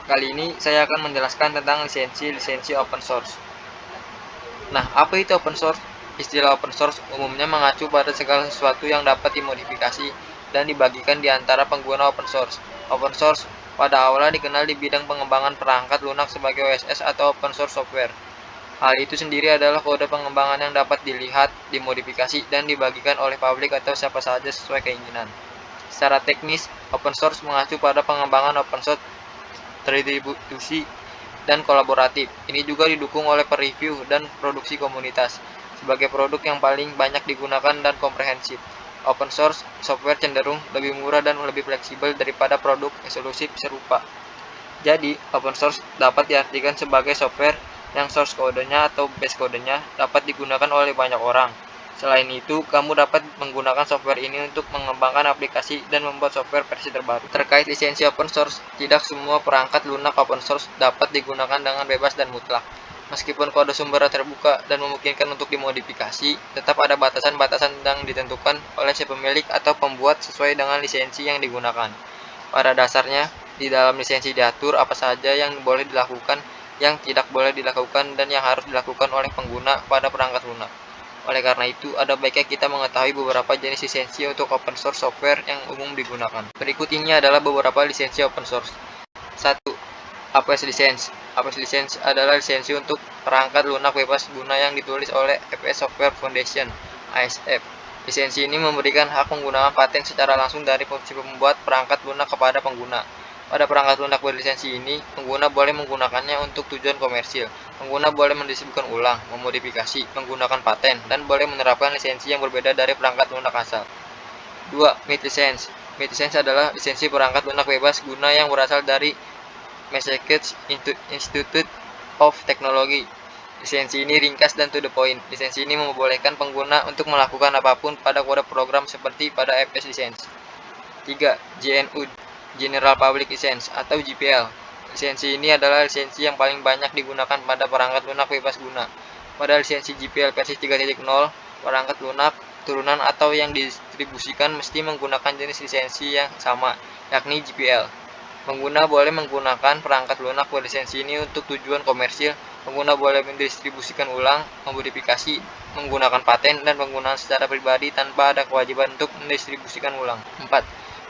Kali ini saya akan menjelaskan tentang lisensi open source. Nah, apa itu open source? Istilah open source umumnya mengacu pada segala sesuatu yang dapat dimodifikasi dan dibagikan di antara pengguna open source. Open source pada awalnya dikenal di bidang pengembangan perangkat lunak sebagai OSS atau open source software. Hal itu sendiri adalah kode pengembangan yang dapat dilihat, dimodifikasi, dan dibagikan oleh publik atau siapa saja sesuai keinginan. Secara teknis, open source mengacu pada pengembangan open source terdistribusi dan kolaboratif. Ini juga didukung oleh per-review dan produksi komunitas. Sebagai produk yang paling banyak digunakan dan komprehensif, open source software cenderung lebih murah dan lebih fleksibel daripada produk eksklusif serupa. Jadi, open source dapat diartikan sebagai software yang source kodenya atau base kodenya dapat digunakan oleh banyak orang. Selain itu, kamu dapat menggunakan software ini untuk mengembangkan aplikasi dan membuat software versi terbaru. Terkait lisensi open source, tidak semua perangkat lunak open source dapat digunakan dengan bebas dan mutlak. Meskipun kode sumbernya terbuka dan memungkinkan untuk dimodifikasi, tetap ada batasan-batasan yang ditentukan oleh si pemilik atau pembuat sesuai dengan lisensi yang digunakan. Pada dasarnya, di dalam lisensi diatur apa saja yang boleh dilakukan, yang tidak boleh dilakukan, dan yang harus dilakukan oleh pengguna pada perangkat lunak. Oleh karena itu, ada baiknya kita mengetahui beberapa jenis lisensi untuk open source software yang umum digunakan. Berikut ini adalah beberapa lisensi open source. 1. APS License. APS License adalah lisensi untuk perangkat lunak bebas guna yang ditulis oleh APS Software Foundation (ASF). Lisensi ini memberikan hak menggunakan paten secara langsung dari si pembuat perangkat lunak kepada pengguna. Pada perangkat lunak berlisensi ini, pengguna boleh menggunakannya untuk tujuan komersil. Pengguna boleh mendistribusikan ulang, memodifikasi, menggunakan paten, dan boleh menerapkan lisensi yang berbeda dari perangkat lunak asal. 2. MIT License. MIT License adalah lisensi perangkat lunak bebas guna yang berasal dari Massachusetts Institute of Technology. Lisensi ini ringkas dan to the point. Lisensi ini membolehkan pengguna untuk melakukan apapun pada kode program seperti pada APS License. 3. GNU General Public License atau GPL. Lisensi ini adalah lisensi yang paling banyak digunakan pada perangkat lunak bebas guna. Pada lisensi GPL versi 3.0, perangkat lunak turunan atau yang didistribusikan mesti menggunakan jenis lisensi yang sama, yakni GPL. Pengguna boleh menggunakan perangkat lunak berlisensi ini untuk tujuan komersil. Pengguna boleh mendistribusikan ulang, memodifikasi, menggunakan paten, dan penggunaan secara pribadi tanpa ada kewajiban untuk mendistribusikan ulang. 4.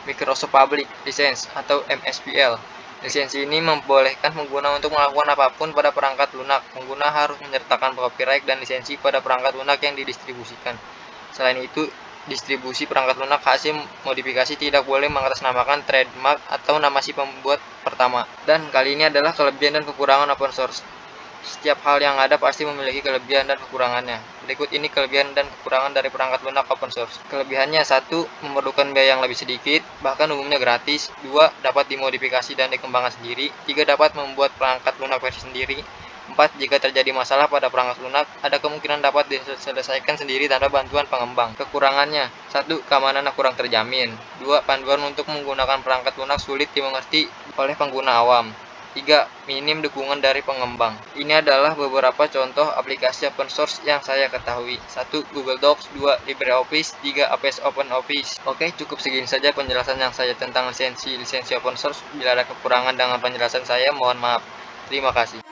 Microsoft Public License atau MSPL. Lisensi ini membolehkan pengguna untuk melakukan apapun pada perangkat lunak. Pengguna harus menyertakan copyright dan lisensi pada perangkat lunak yang didistribusikan. Selain itu, distribusi perangkat lunak hasil modifikasi tidak boleh mengatasnamakan trademark atau nama si pembuat pertama. Dan kali ini adalah kelebihan dan kekurangan open source. Setiap hal yang ada pasti memiliki kelebihan dan kekurangannya. Berikut ini kelebihan dan kekurangan dari perangkat lunak open source. Kelebihannya: 1. Memerlukan biaya yang lebih sedikit, bahkan umumnya gratis. 2. Dapat dimodifikasi dan dikembangkan sendiri. 3. Dapat membuat perangkat lunak versi sendiri. 4. Jika terjadi masalah pada perangkat lunak, ada kemungkinan dapat diselesaikan sendiri tanpa bantuan pengembang. Kekurangannya: 1. Keamanan kurang terjamin. 2. Panduan untuk menggunakan perangkat lunak sulit dimengerti oleh pengguna awam. 3. Minim dukungan dari pengembang. Ini adalah beberapa contoh aplikasi open source yang saya ketahui. 1. Google Docs. 2. LibreOffice. 3. APS OpenOffice. Oke, cukup segini saja penjelasan yang saya tentang lisensi open source. Bila ada kekurangan dengan penjelasan saya, mohon maaf. Terima kasih.